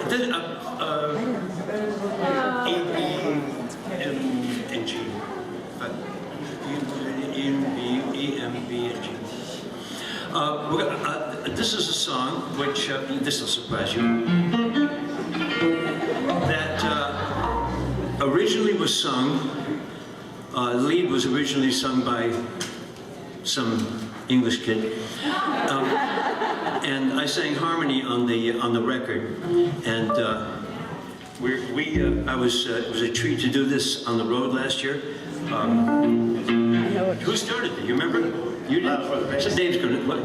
Then, A, B, M, and G. E, M, B, and G. This is a song which, this will surprise you, that originally was sung, the lead was originally sung by some English kid, and I sang harmony on the record, and it was a treat to do this on the road last year. Who started it? You remember? You did? So Dave's going to play.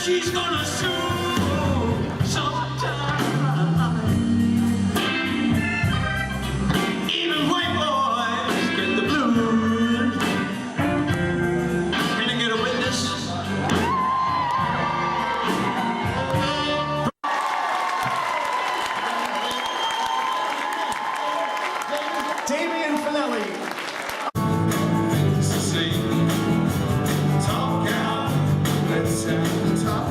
She's gonna sue sometime. Even white boys get the blues. Can I get a witness? Damian Finelli. Talk out, let's have the talk.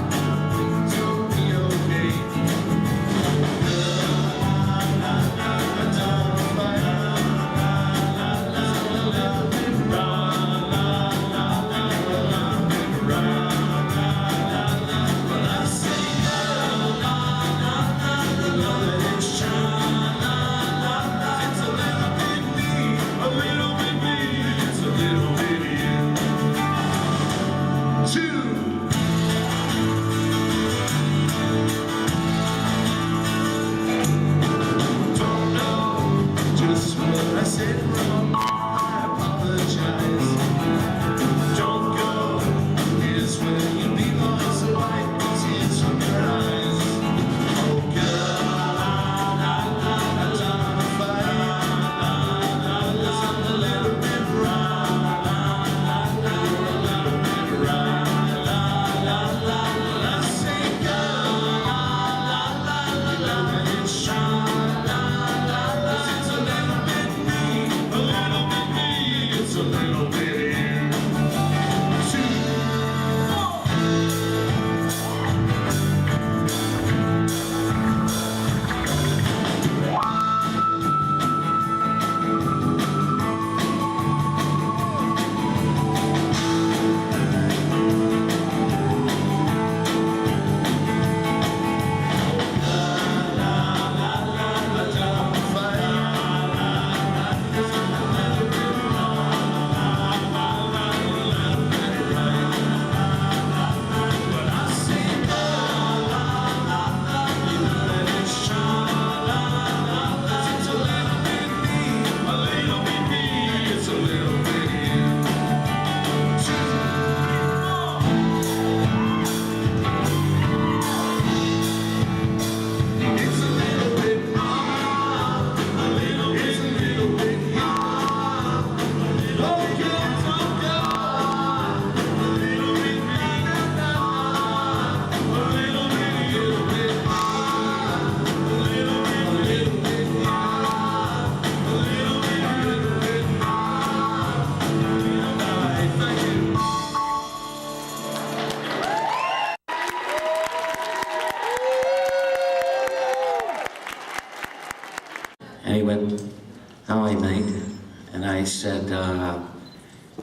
I said,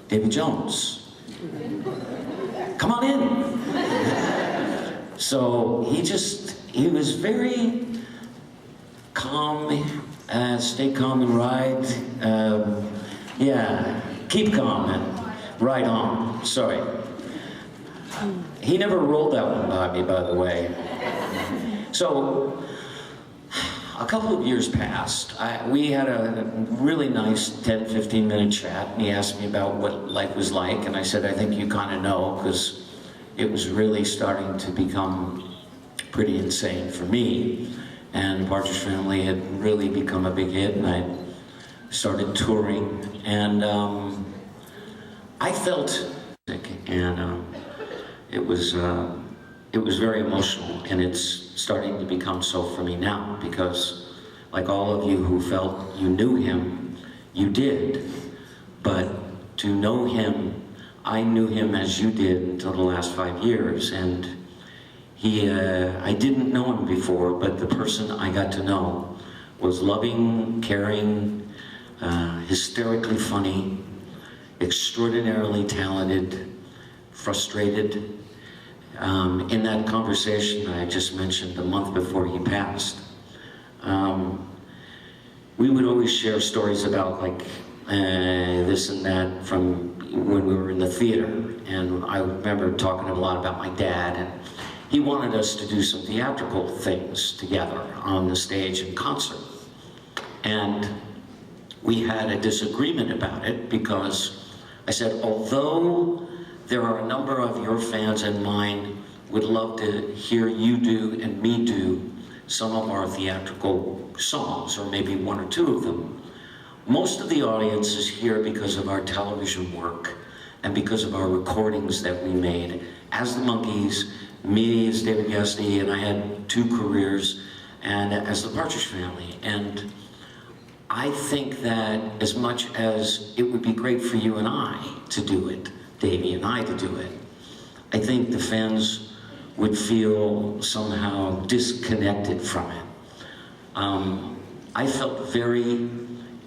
David Jones, come on in. So he was very calm, stay calm and ride. Yeah, keep calm and ride on. Sorry. He never rolled that one by me, by the way. So, a couple of years passed. We had a really nice 10, 15-minute chat, and he asked me about what life was like, and I said, I think you kind of know, because it was really starting to become pretty insane for me. And Partridge Family had really become a big hit, and I started touring, and I felt sick, and it was very emotional, and it's starting to become so for me now, because like all of you who felt you knew him, you did, but to know him, I knew him as you did until the last 5 years, and I didn't know him before, but the person I got to know was loving, caring, hysterically funny, extraordinarily talented, frustrated. In that conversation I just mentioned a month before he passed, we would always share stories about like this and that from when we were in the theater, and I remember talking a lot about my dad, and he wanted us to do some theatrical things together on the stage in concert. And we had a disagreement about it because I said, although there are a number of your fans and mine would love to hear you do and me do some of our theatrical songs, or maybe one or two of them, most of the audience is here because of our television work and because of our recordings that we made as the Monkees, me as David Cassidy, and I had 2 careers, and as the Partridge Family. And I think that as much as it would be great for you and I to do it, Davey and I to do it, I think the fans would feel somehow disconnected from it. I felt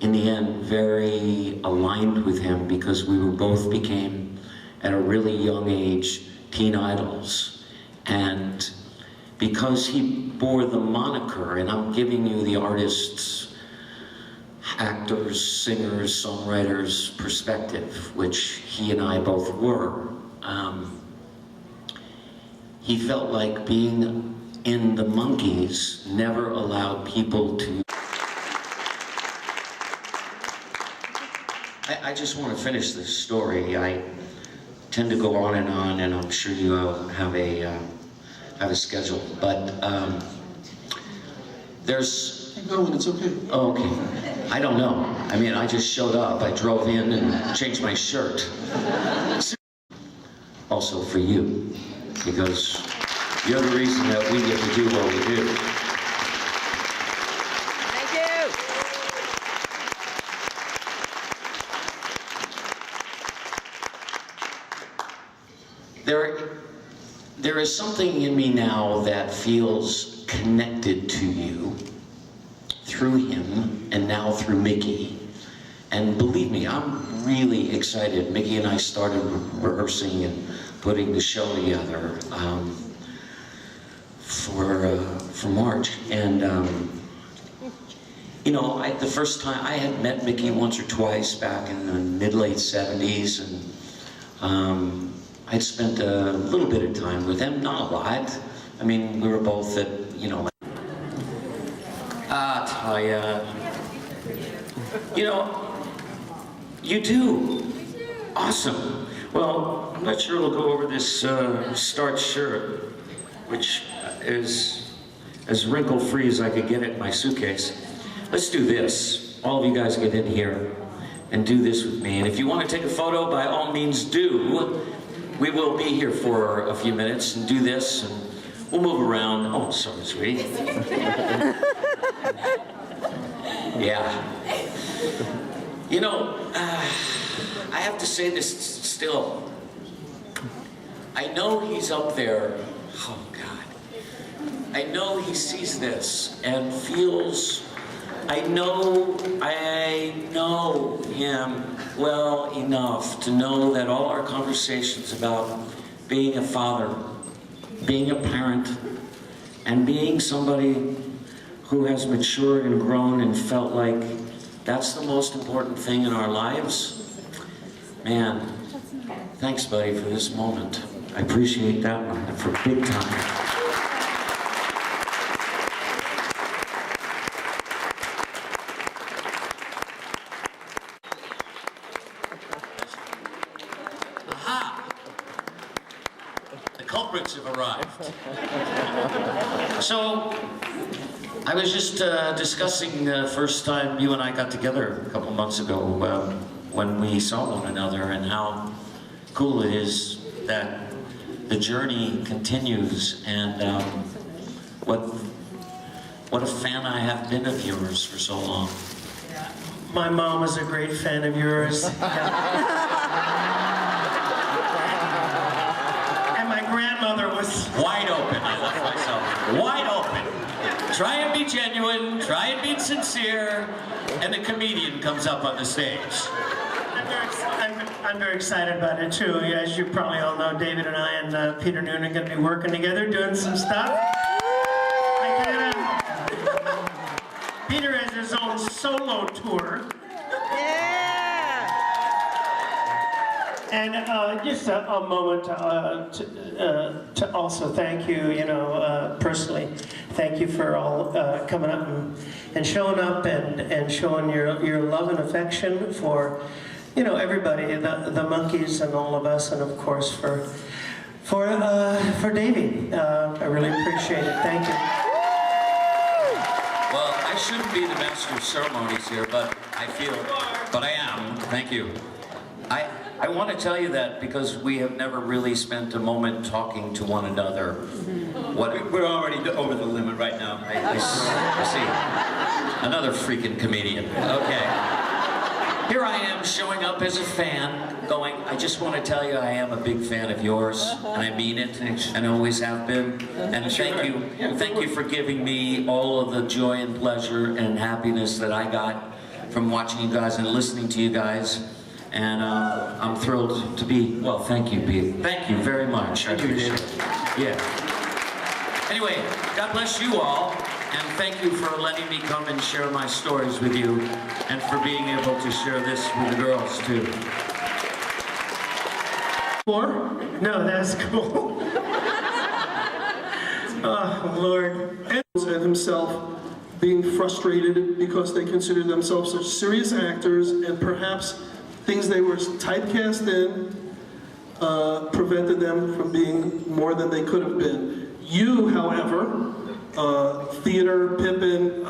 in the end, very aligned with him, because we both became, at a really young age, teen idols. And because he bore the moniker, and I'm giving you the artists, actors, singers, songwriters perspective, which he and I both were, he felt like being in the Monkees never allowed people to... I just want to finish this story. I tend to go on, and I'm sure you have a schedule, but there's... Keep going, it's okay. Oh, okay. I don't know. I mean, I just showed up. I drove in and changed my shirt. Also for you, because you're the reason that we get to do what we do. Thank you. There is something in me now that feels connected to you through him, and now through Mickey. And believe me, I'm really excited. Mickey and I started rehearsing and putting the show together for March. And you know, the first time I had met Mickey once or twice back in the mid-late 70s, and I'd spent a little bit of time with him, not a lot. I mean, we were both at, you know, you know, you do. Awesome. Well, I'm not sure we'll go over this starched shirt, which is as wrinkle-free as I could get it in my suitcase. Let's do this. All of you guys get in here and do this with me. And if you want to take a photo, by all means do. We will be here for a few minutes and do this, and we'll move around. Oh, sorry, sweetie. Yeah. You know, I have to say this still. I know he's up there. Oh, God. I know he sees this and feels I know him well enough to know that all our conversations about being a father, being a parent, and being somebody who has matured and grown and felt like that's the most important thing in our lives. Man, thanks, buddy, for this moment. I appreciate that one for big time. Culprits have arrived. So, I was just discussing the first time you and I got together a couple months ago when we saw one another, and how cool it is that the journey continues, and what a fan I have been of yours for so long. My mom was a great fan of yours. Grandmother was wide open. I left myself wide open. Try and be genuine, try and be sincere, and the comedian comes up on the stage. I'm very excited about it too. As you probably all know, David and I and Peter Noon are going to be working together, doing some stuff. Peter has his own solo tour. And just a moment to also thank you, personally. Thank you for all coming up and showing up and showing your love and affection for, everybody, the Monkees and all of us, and of course for Davey. I really appreciate it. Thank you. Well, I shouldn't be the master of ceremonies here, but I am. Thank you. I want to tell you that because we have never really spent a moment talking to one another. We're already over the limit right now. I see. Another freaking comedian. Okay. Here I am showing up as a fan, going, I just want to tell you I am a big fan of yours, and I mean it, and always have been. And thank you for giving me all of the joy and pleasure and happiness that I got from watching you guys and listening to you guys. And I'm thrilled to be, well, thank you, Pete. Thank you very much. I appreciate it. Yeah. Anyway, God bless you all, and thank you for letting me come and share my stories with you, and for being able to share this with the girls, too. No, that's cool. Oh, Lord. And himself being frustrated because they considered themselves such serious actors, and perhaps things they were typecast in prevented them from being more than they could have been. You, however, theater, Pippin,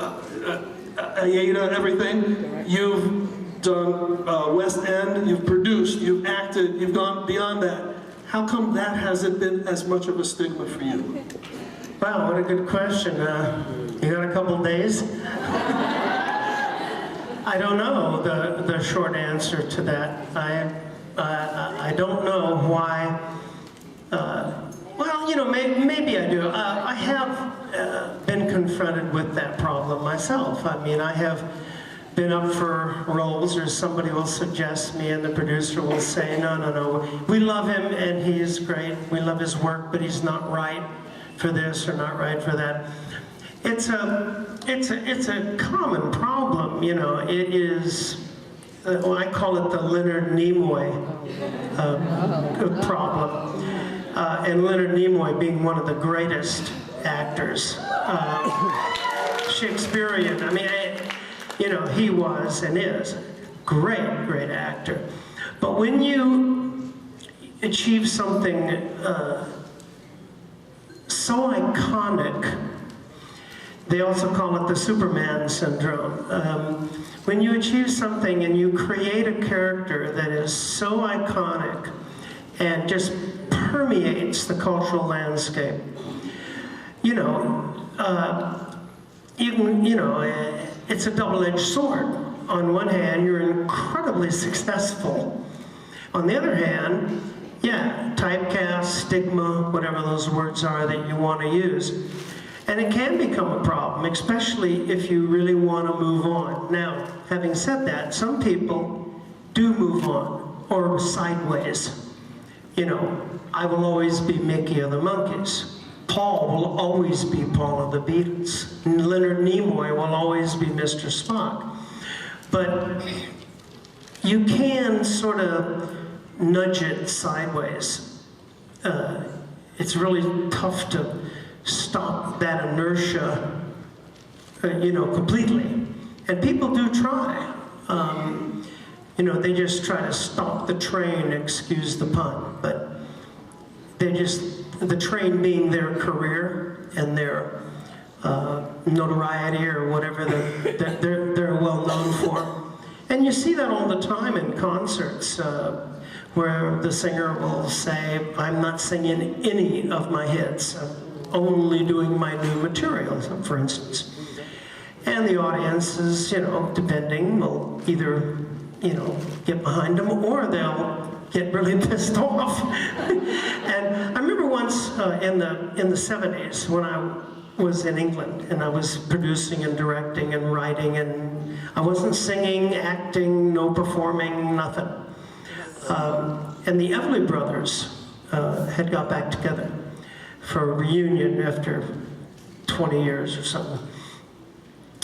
Aida, everything, you've done West End, you've produced, you've acted, you've gone beyond that. How come that hasn't been as much of a stigma for you? Wow, what a good question. You got a couple days? I don't know the short answer to that. I don't know why. Well, maybe I do. I have been confronted with that problem myself. I mean, I have been up for roles, or somebody will suggest me, and the producer will say, no, we love him and he's great. We love his work, but he's not right for this or not right for that. It's a common problem, It is, I call it the Leonard Nimoy problem. And Leonard Nimoy being one of the greatest actors, Shakespearean. I mean, he was and is great actor. But when you achieve something so iconic, they also call it the Superman syndrome. When you achieve something and you create a character that is so iconic and just permeates the cultural landscape, it's a double-edged sword. On one hand, you're incredibly successful. On the other hand, yeah, typecast, stigma, whatever those words are that you want to use. And it can become a problem, especially if you really want to move on. Now, having said that, some people do move on, or sideways. You know, I will always be Mickey of the Monkees. Paul will always be Paul of the Beatles. And Leonard Nimoy will always be Mr. Spock. But you can sort of nudge it sideways. It's really tough to stop that inertia, you know, completely. And people do try. You know, they just try to stop the train, excuse the pun, but they just, the train being their career and their notoriety or whatever that they're well known for. And you see that all the time in concerts where the singer will say, I'm not singing any of my hits, I'm only doing my new material, for instance. And the audience is, you know, depending, will either, you know, get behind them or they'll get really pissed off. And I remember once in the 70s when I was in England and I was producing and directing and writing, and I wasn't singing, acting, no performing, nothing. And the Everly Brothers had got back together for a reunion after 20 years or something.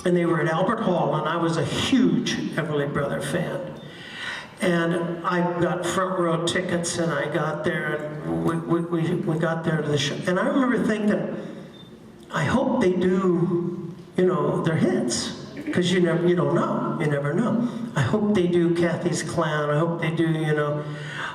And they were at Albert Hall, and I was a huge Everly Brother fan. And I got front row tickets, and I got there, and we got there to the show. And I remember thinking, I hope they do, you know, their hits, because you don't know, you never know. I hope they do Kathy's Clown. I hope they do, you know,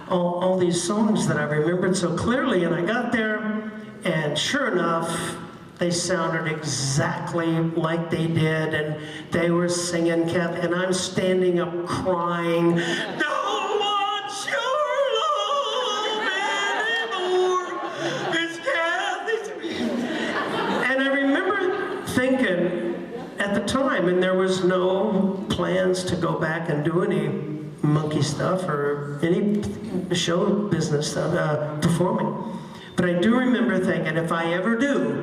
all these songs that I remembered so clearly. And I got there, and sure enough, they sounded exactly like they did, and they were singing Kathy, and I'm standing up crying, don't want your love anymore, it's Kathy's. And I remember thinking at the time, and there was no plans to go back and do any monkey stuff or any show business stuff, performing. But I do remember thinking, if I ever do,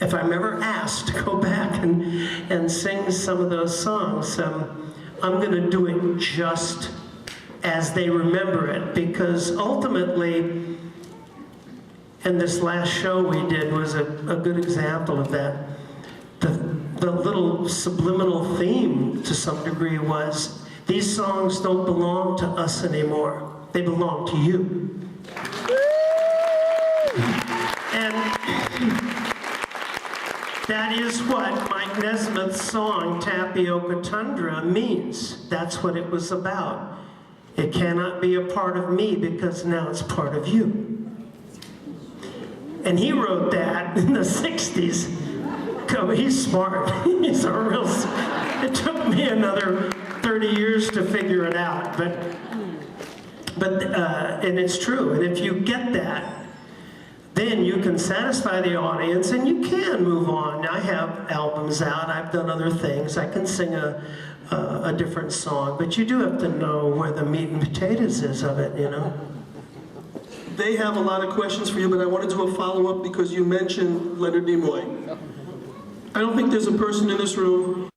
if I'm ever asked to go back and sing some of those songs, I'm going to do it just as they remember it, because ultimately, and this last show we did was a good example of that. The little subliminal theme, to some degree, was these songs don't belong to us anymore. They belong to you. And that is what Mike Nesmith's song, Tapioca Tundra, means. That's what it was about. It cannot be a part of me because now it's part of you. And he wrote that in the 60s. He's smart. He's a real... It took me another 30 years to figure it out. But and it's true. And if you get that, then you can satisfy the audience and you can move on. I have albums out, I've done other things, I can sing a different song, but you do have to know where the meat and potatoes is of it, you know? They have a lot of questions for you, but I want to do a follow-up because you mentioned Leonard Nimoy. I don't think there's a person in this room.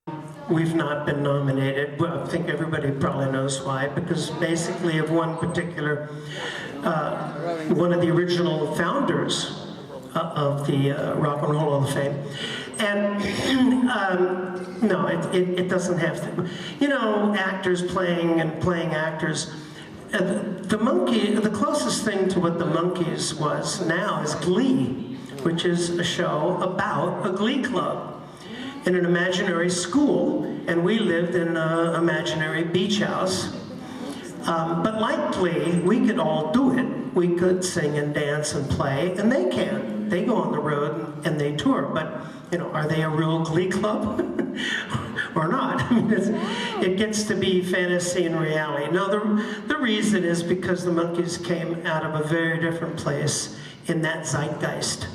We've not been nominated. Well, I think everybody probably knows why, because basically of one particular one of the original founders of the Rock and Roll Hall of Fame. And no, it doesn't have to. You know, actors playing actors. The closest thing to what the Monkees was now is Glee, which is a show about a glee club in an imaginary school. And we lived in an imaginary beach house. But like Glee, we could all do it. We could sing and dance and play, and they can. They go on the road and they tour. But, you know, are they a real Glee club or not? I mean, it gets to be fantasy and reality. No, the reason is because the Monkees came out of a very different place in that zeitgeist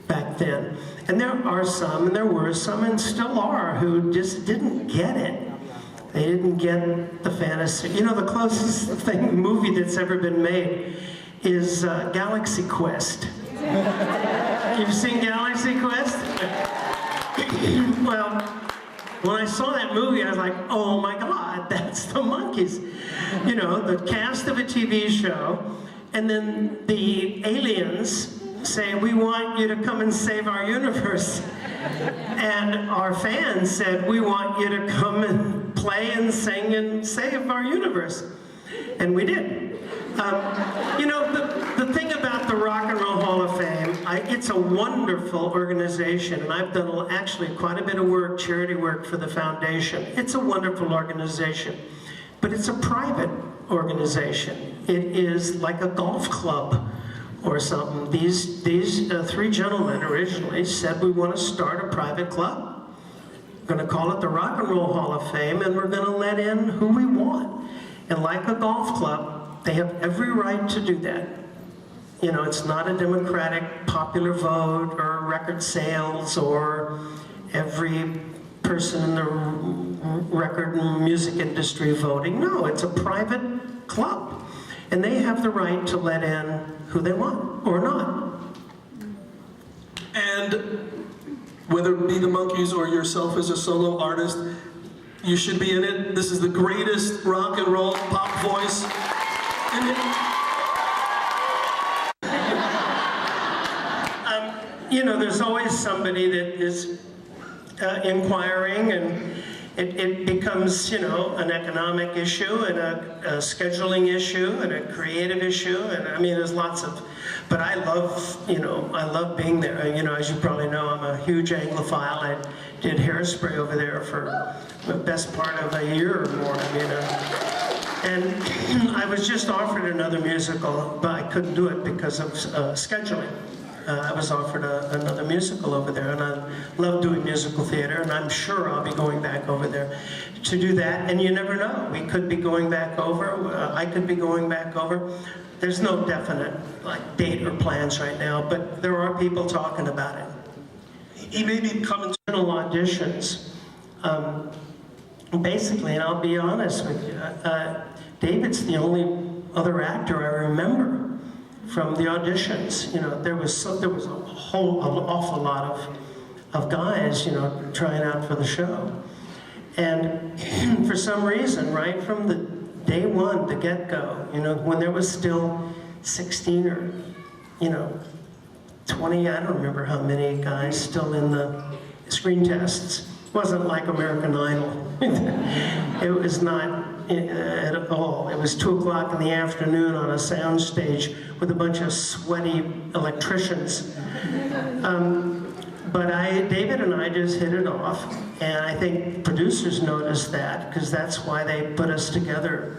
back then. And there are some, and there were some, and still are, who just didn't get it. They didn't get the fantasy. You know, the closest movie that's ever been made is Galaxy Quest. You've seen Galaxy Quest? Well, when I saw that movie, I was like, oh my God, that's the Monkees. You know, the cast of a TV show, and then the aliens say, we want you to come and save our universe. And our fans said, we want you to come and play and sing and save our universe. And we did. You know, the thing about the Rock and Roll Hall of Fame, it's a wonderful organization, and I've done actually quite a bit of work, charity work for the foundation. It's a wonderful organization, but it's a private organization. It is like a golf club or something. These three gentlemen originally said, we want to start a private club. We're going to call it the Rock and Roll Hall of Fame, and we're going to let in who we want. And like a golf club, they have every right to do that. You know, it's not a democratic popular vote or record sales or every person in the record and music industry voting. No, it's a private club. And they have the right to let in who they want or not. And whether it be the Monkees or yourself as a solo artist, you should be in it. This is the greatest rock and roll pop voice. You know, there's always somebody that is inquiring, and it becomes, you know, an economic issue and a scheduling issue and a creative issue, and I mean, there's lots of, but I love, you know, I love being there. You know, as you probably know, I'm a huge Anglophile. I did Hairspray over there for the best part of a year or more, you know. And I was just offered another musical, but I couldn't do it because of scheduling. I was offered another musical over there, and I love doing musical theater, and I'm sure I'll be going back over there to do that. And you never know, we could be going back over, I could be going back over. There's no definite like date or plans right now, but there are people talking about it. He may be coming to auditions. Basically, and I'll be honest with you, David's the only other actor I remember from the auditions. You know, there was an awful lot of guys, you know, trying out for the show. And for some reason, right from the day one, the get-go, you know, when there was still 16 or, you know, 20, I don't remember how many guys still in the screen tests. It wasn't like American Idol. It was not at all. It was 2 o'clock in the afternoon on a sound stage with a bunch of sweaty electricians. But David and I just hit it off, and I think producers noticed that, because that's why they put us together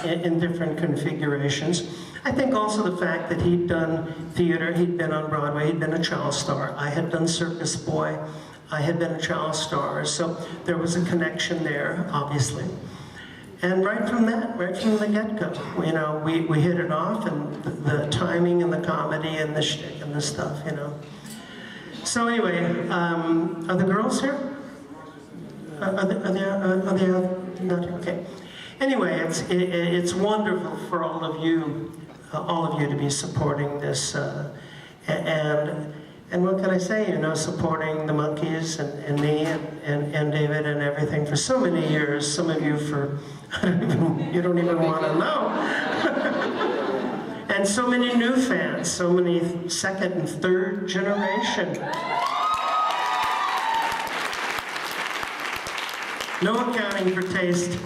in different configurations. I think also the fact that he'd done theater, he'd been on Broadway, he'd been a child star. I had done Circus Boy, I had been a child star, so there was a connection there, obviously. And right from the get-go, you know, we hit it off, and the timing and the comedy and the shtick and the stuff, you know. So anyway, are the girls here? Are they not here? Okay. Anyway, it's wonderful for all of you to be supporting this, and what can I say? You know, supporting the Monkees and me and David and everything for so many years. Some of you for you don't even want to know. And so many new fans, so many second and third generation. No accounting for taste.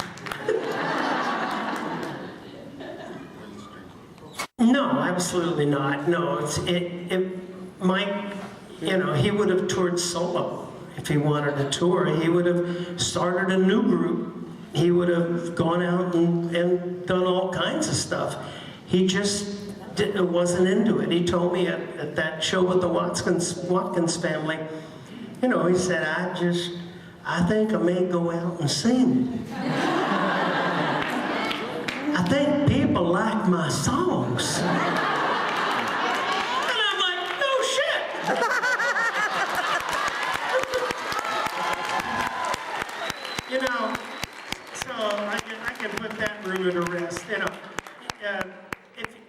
No, absolutely not. No, Mike, you know, he would have toured solo if he wanted to tour. He would have started a new group. He would have gone out and done all kinds of stuff. He just wasn't into it. He told me at that show with the Watkins family, you know, he said, I think I may go out and sing. I think people like my songs. And I'm like, no shit. You know, so I can put that rumor to rest. You know,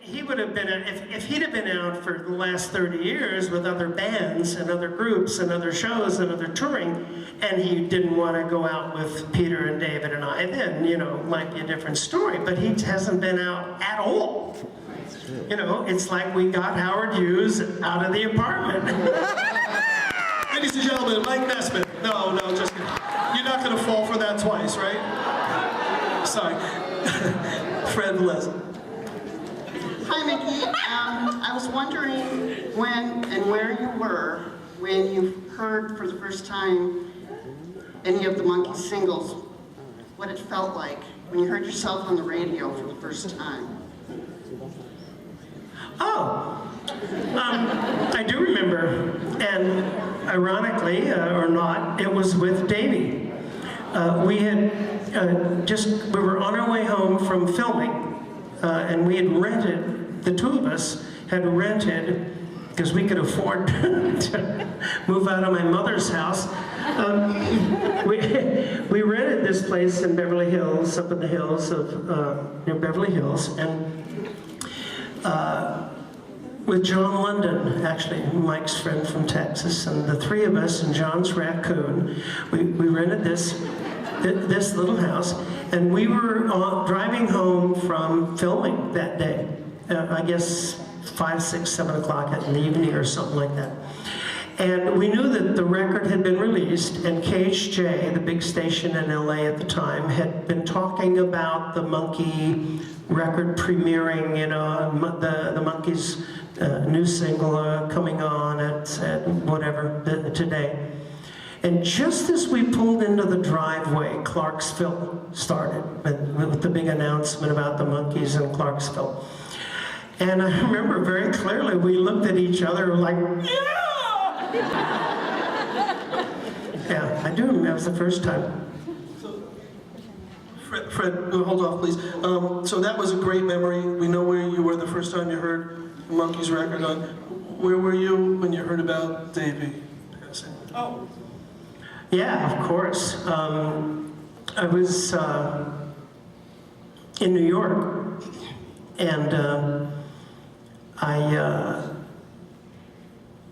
he would have been, if he'd have been out for the last 30 years with other bands and other groups and other shows and other touring, and he didn't want to go out with Peter and David and I, then, you know, it might be a different story, but he hasn't been out at all. You know, it's like we got Howard Hughes out of the apartment. Ladies and gentlemen, Mike Nesmith. No, just kidding. You're not going to fall for that twice, right? Sorry. Fred Les. Hi, Mickey. I was wondering when and where you were when you heard for the first time any of the Monkees singles, what it felt like when you heard yourself on the radio for the first time. Oh, I do remember, and ironically, or not, it was with Davey. We had we were on our way home from filming, and we had rented, the two of us had rented, because we could afford to move out of my mother's house. We rented this place in Beverly Hills, up in the hills of, near Beverly Hills, and with John London, actually, Mike's friend from Texas, and the three of us and John's raccoon, we rented this little house, and we were driving home from filming that day. I guess 5, 6, 7 o'clock in the evening or something like that. And we knew that the record had been released, and KHJ, the big station in LA at the time, had been talking about the Monkee record premiering, you know, the Monkees' new single coming on at whatever, today. And just as we pulled into the driveway, Clarksville started with the big announcement about the Monkees in Clarksville. And I remember very clearly, we looked at each other like, yeah! Yeah, I do remember, that was the first time. So, Fred, hold off, please. So that was a great memory. We know where you were the first time you heard the Monkees record on. Where were you when you heard about Davey passing? Oh. Yeah, of course. I was in New York, and I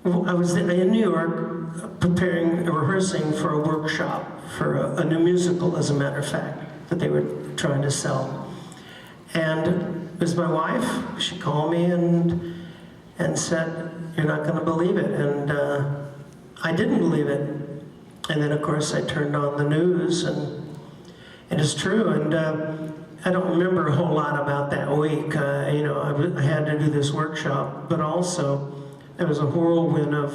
was in New York rehearsing for a workshop for a new musical, as a matter of fact, that they were trying to sell. And it was my wife. She called me and said, "You're not going to believe it." And I didn't believe it. And then, of course, I turned on the news, and it's true. And I don't remember a whole lot about that week. You know, I had to do this workshop, but also there was a whirlwind of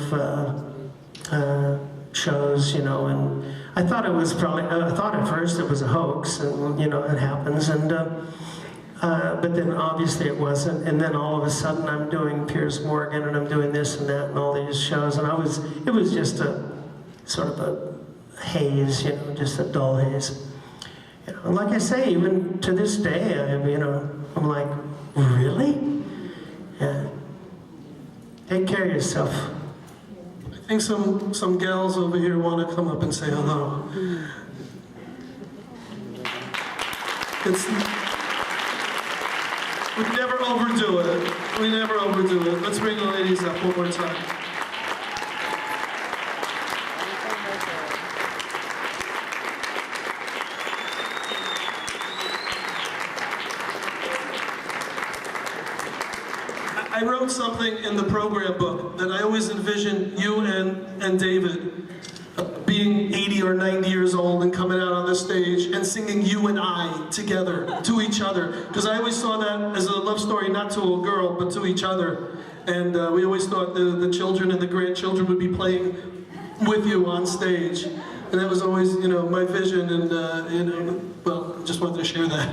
shows, you know, and I thought it was probably, I thought at first it was a hoax, and, you know, it happens, and but then obviously it wasn't, and then all of a sudden I'm doing Piers Morgan, and I'm doing this and that, and all these shows, and it was just a sort of a haze, you know, just a dull haze. You know, and like I say, even to this day, you know, I'm like, really? Yeah. Take care of yourself. I think some gals over here want to come up and say hello. We never overdo it. We never overdo it. Let's bring the ladies up one more time. I wrote something in the program book that I always envisioned you and David being 80 or 90 years old and coming out on the stage and singing "You and I" together to each other. Because I always saw that as a love story, not to a girl, but to each other. And we always thought the children and the grandchildren would be playing with you on stage. And that was always, you know, my vision. And, you know, well, just wanted to share that.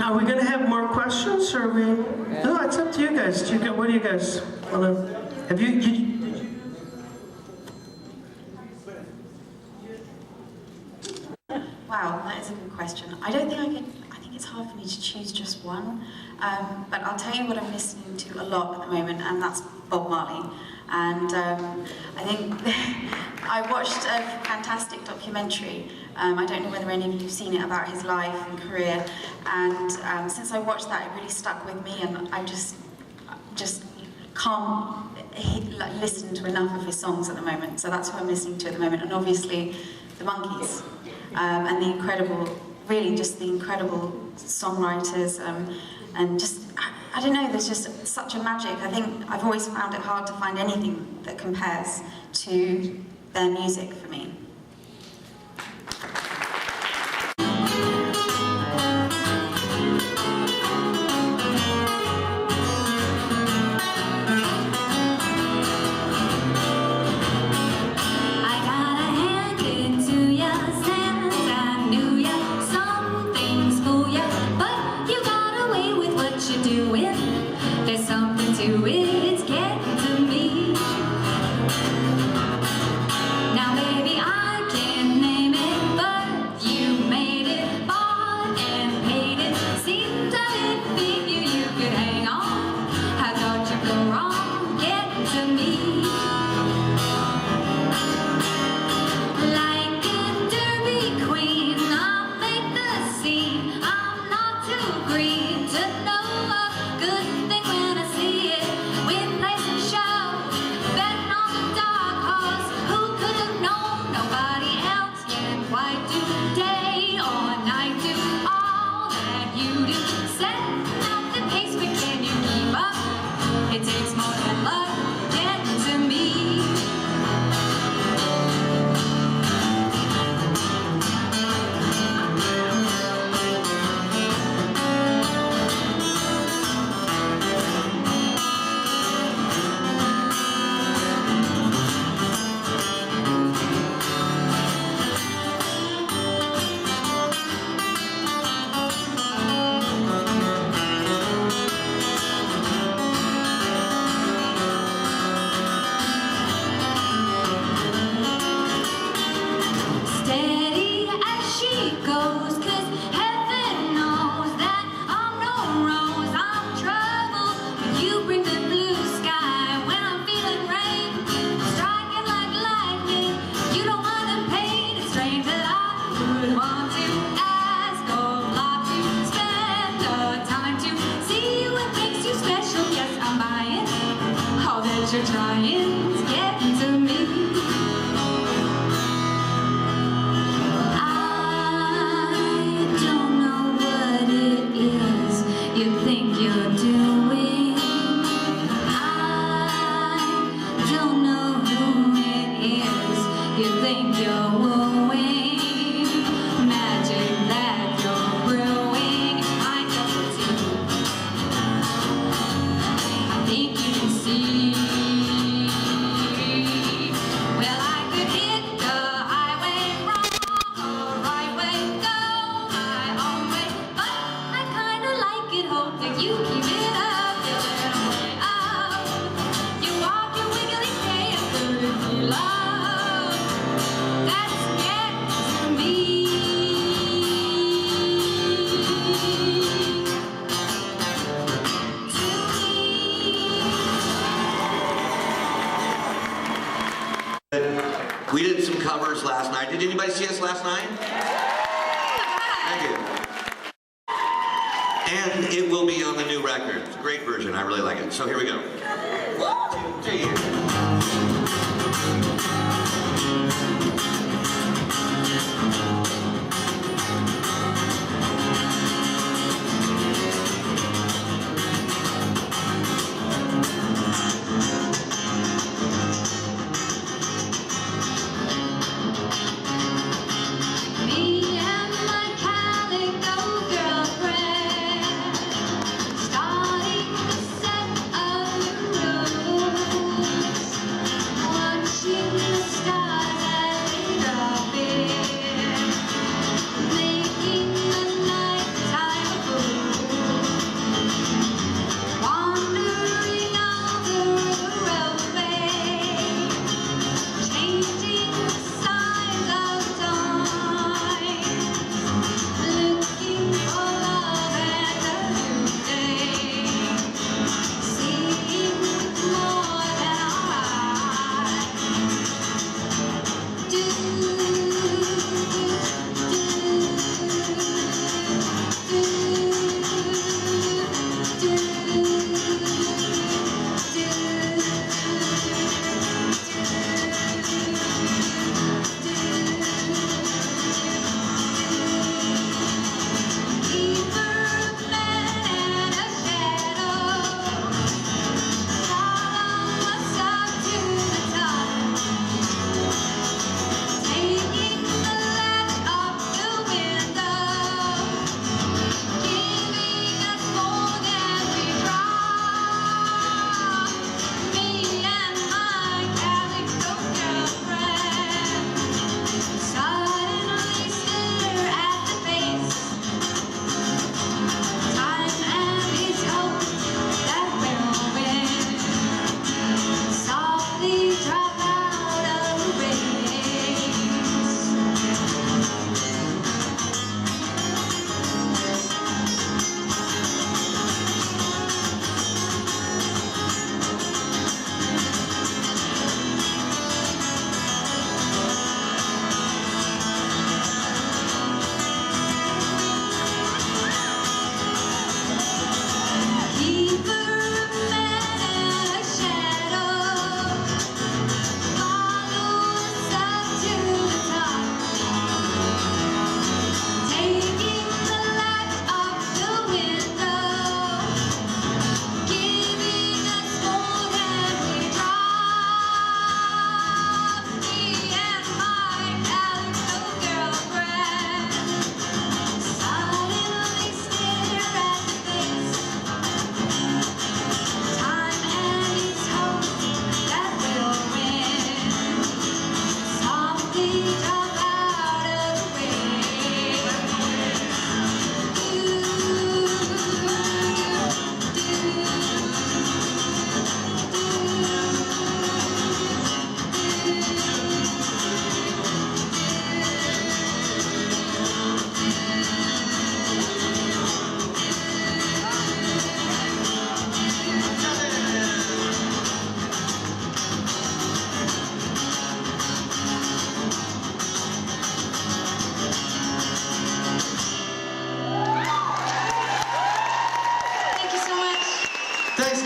Are we going to have more questions, or are we? No, it's up to you guys. What do you guys want to? Have you? Wow, that is a good question. I don't think I can. I think it's hard for me to choose just one. But I'll tell you what I'm listening to a lot at the moment, and that's Bob Marley. And I think I watched a fantastic documentary. I don't know whether any of you have seen it, about his life and career. And since I watched that, it really stuck with me, and I just can't listen to enough of his songs at the moment. So that's what I'm listening to at the moment. And obviously, the Monkees, and the incredible, really just the incredible songwriters, and just, I don't know, there's just such a magic. I think I've always found it hard to find anything that compares to their music for me. There's something to it, it's getting to me. Now baby, I can't name it, but you made it, bought and paid it. Seems I didn't figure you could hang on. How thought you'd go wrong, getting to me. Like a derby queen, I'll make the scene. I'm not too green to know a good thing when I see it. Win, place, and show, betting on the dark horse. Who could have known? Nobody else can quite do day or night, do all that you do. Setting out the pace, but can you keep up? It takes more than luck, getting to me. Steady as she goes, 'cause heaven knows that I'm no rose. I'm trouble, but you bring the blue sky when I'm feeling rain. Striking like lightning, you don't want the pain. It's strange that I would want to ask a lot to spend the time to see what makes you special. Yes, I'm buying all that you're trying to get to me. I don't know what it is you think you're doing. I don't know who it is you think you're wooing. Magic that you're brewing, I don't see. I think you can see. Well, I could hit the highway wrong or right way, go my own way, but I kinda like it, hope that you keep it up, your little way up. You walk your wiggly tail through the love, that's getting to me. We did some covers last night. Did anybody see us last night? Thank you. And it will be on the new record. It's a great version. I really like it. So here we go. 1, 2, 3. Me and my calico girlfriend, starting to set a new rule.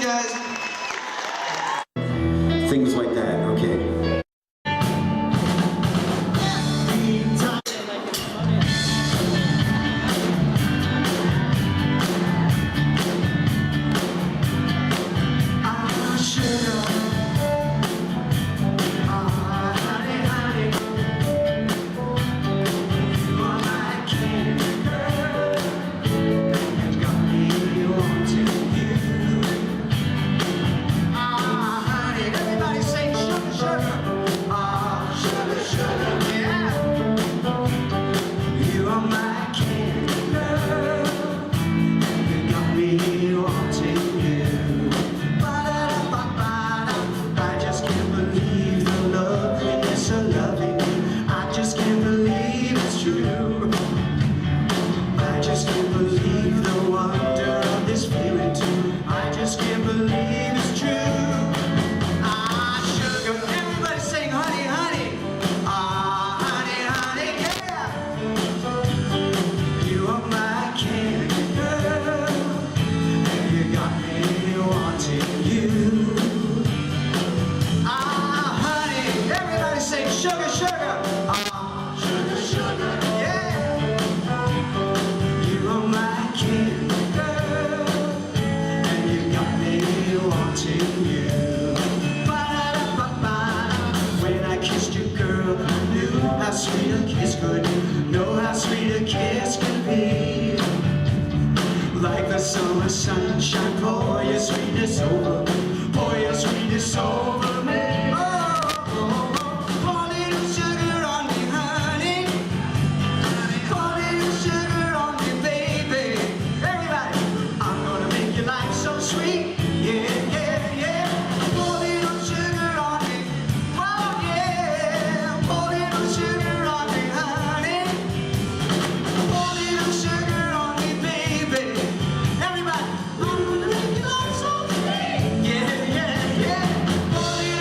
guys. Things like that, okay. Sweet a kiss could know how sweet a kiss can be. Like the summer sunshine, pour your sweetness over me, pour your sweetness over me. Oh, oh, oh, pour a little sugar on me, honey. Pour a little sugar on me, baby. Everybody, I'm gonna make your life so sweet. Yeah, yeah, yeah. Pour a little sugar on me. Oh, yeah. Pour a little sugar on me, honey. Pour a little sugar on me, baby. Everybody, I'm gonna make your life so sweet. Yeah, yeah, yeah. Pour a little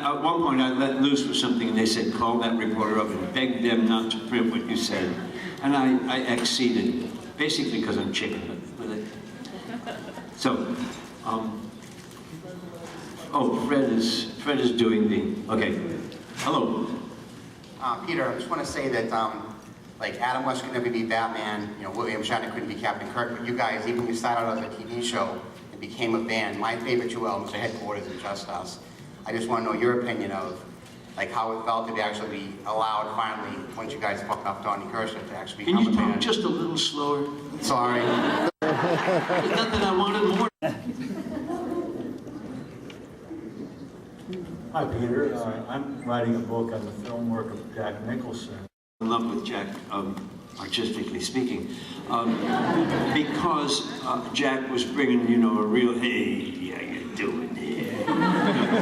at one point I let loose with something and they said, call that reporter up and beg them not to print what you said. And I acceded, basically because I'm chicken with it. So, oh, Fred is doing the, okay. Hello. Peter, I just want to say that, like, Adam West could never be Batman, you know, William Shatner couldn't be Captain Kirk, but you guys, even when you started out as a TV show and became a band, my favorite two albums are Headquarters and Just Us. I just want to know your opinion of, like, how it felt to be actually be allowed finally, once you guys fucked up Donnie Kirshner, to actually become a band. Can you talk just a little slower? Sorry. It's not that I wanted more. Hi, Peter. I'm writing a book on the film work of Jack Nicholson. In love with Jack, artistically speaking, because Jack was bringing, you know, a real, hey, how you doing here?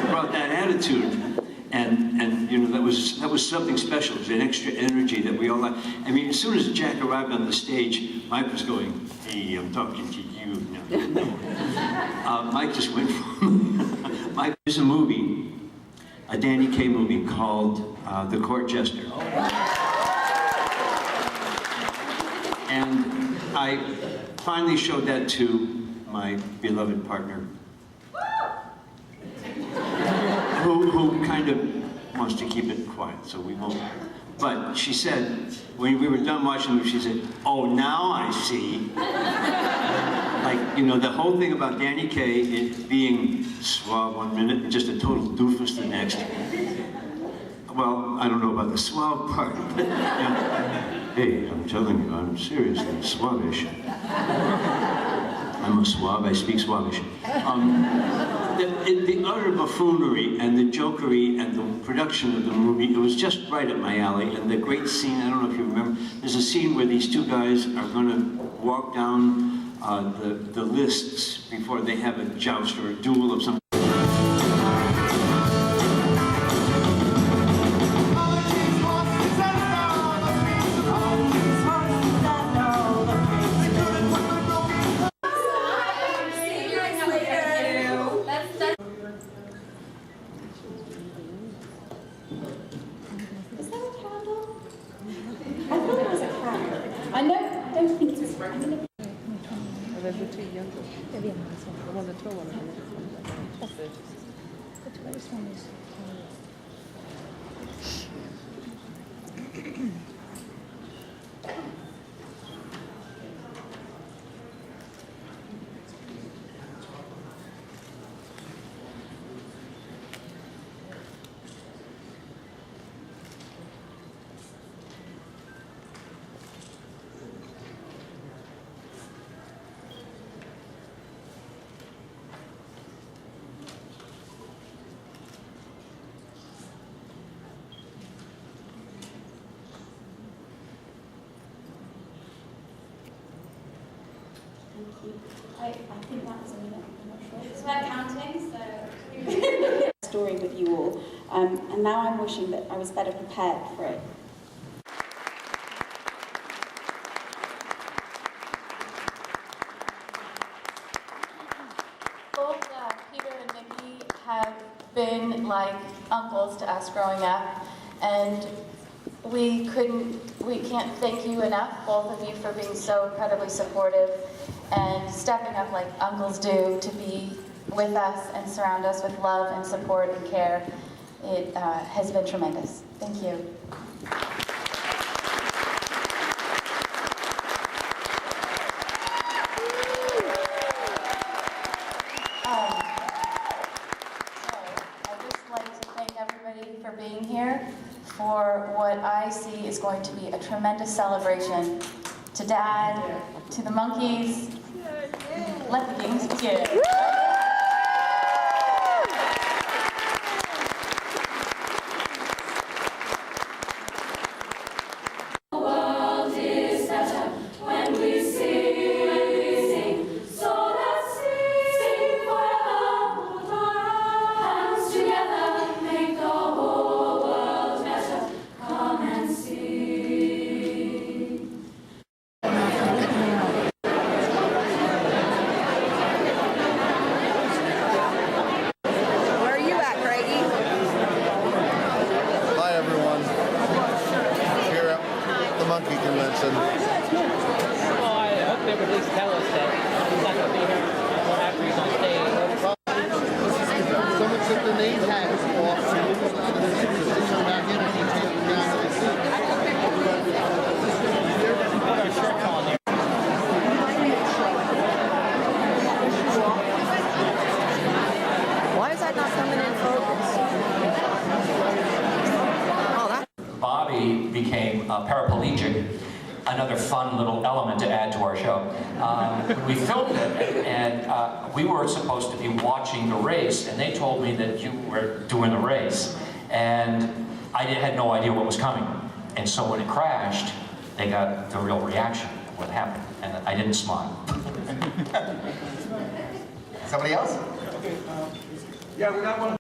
Brought that attitude, and you know, that was something special. It was an extra energy that we all liked. I mean, as soon as Jack arrived on the stage, Mike was going, hey, I'm talking to you now. Mike just went from Mike. There's a movie, a Danny Kaye movie called The Court Jester. And I finally showed that to my beloved partner, who kind of wants to keep it quiet, so we won't. But she said, when we were done watching the movie, she said, oh, now I see. Like, you know, the whole thing about Danny Kaye, it being suave one minute and just a total doofus the next. Well, I don't know about the suave part, but, you know, hey, I'm telling you, I'm seriously suavish. I'm a suave, I speak suavish. The utter buffoonery and the jokery and the production of the movie, it was just right up my alley. And the great scene, I don't know if you remember, there's a scene where these two guys are going to walk down the lists before they have a joust or a duel of some. I think that was a minute, I'm not sure. It's about counting, so... story with you all, and now I'm wishing that I was better prepared for it. Both Peter and Nikki have been like uncles to us growing up, and we can't thank you enough, both of you, for being so incredibly supportive and stepping up like uncles do to be with us and surround us with love and support and care. It has been tremendous. Thank you. I'd just like to thank everybody for being here for what I see is going to be a tremendous celebration. To Dad, to the Monkees, let the games begin. they would at least tell us that he's not going to be here after he's on stage. Someone took the name tags off and moved them out of the seats. They come back in and he takes them down to the seat. Put our shirts on there. Why is that not coming in focus? Oh, that. Bobby became paraplegic, another fun little element to add to our show. When we filmed it, and we were supposed to be watching the race, and they told me that you were doing the race, and I had no idea what was coming. And so when it crashed, they got the real reaction of what happened, and I didn't smile. Somebody else? Yeah, we got one.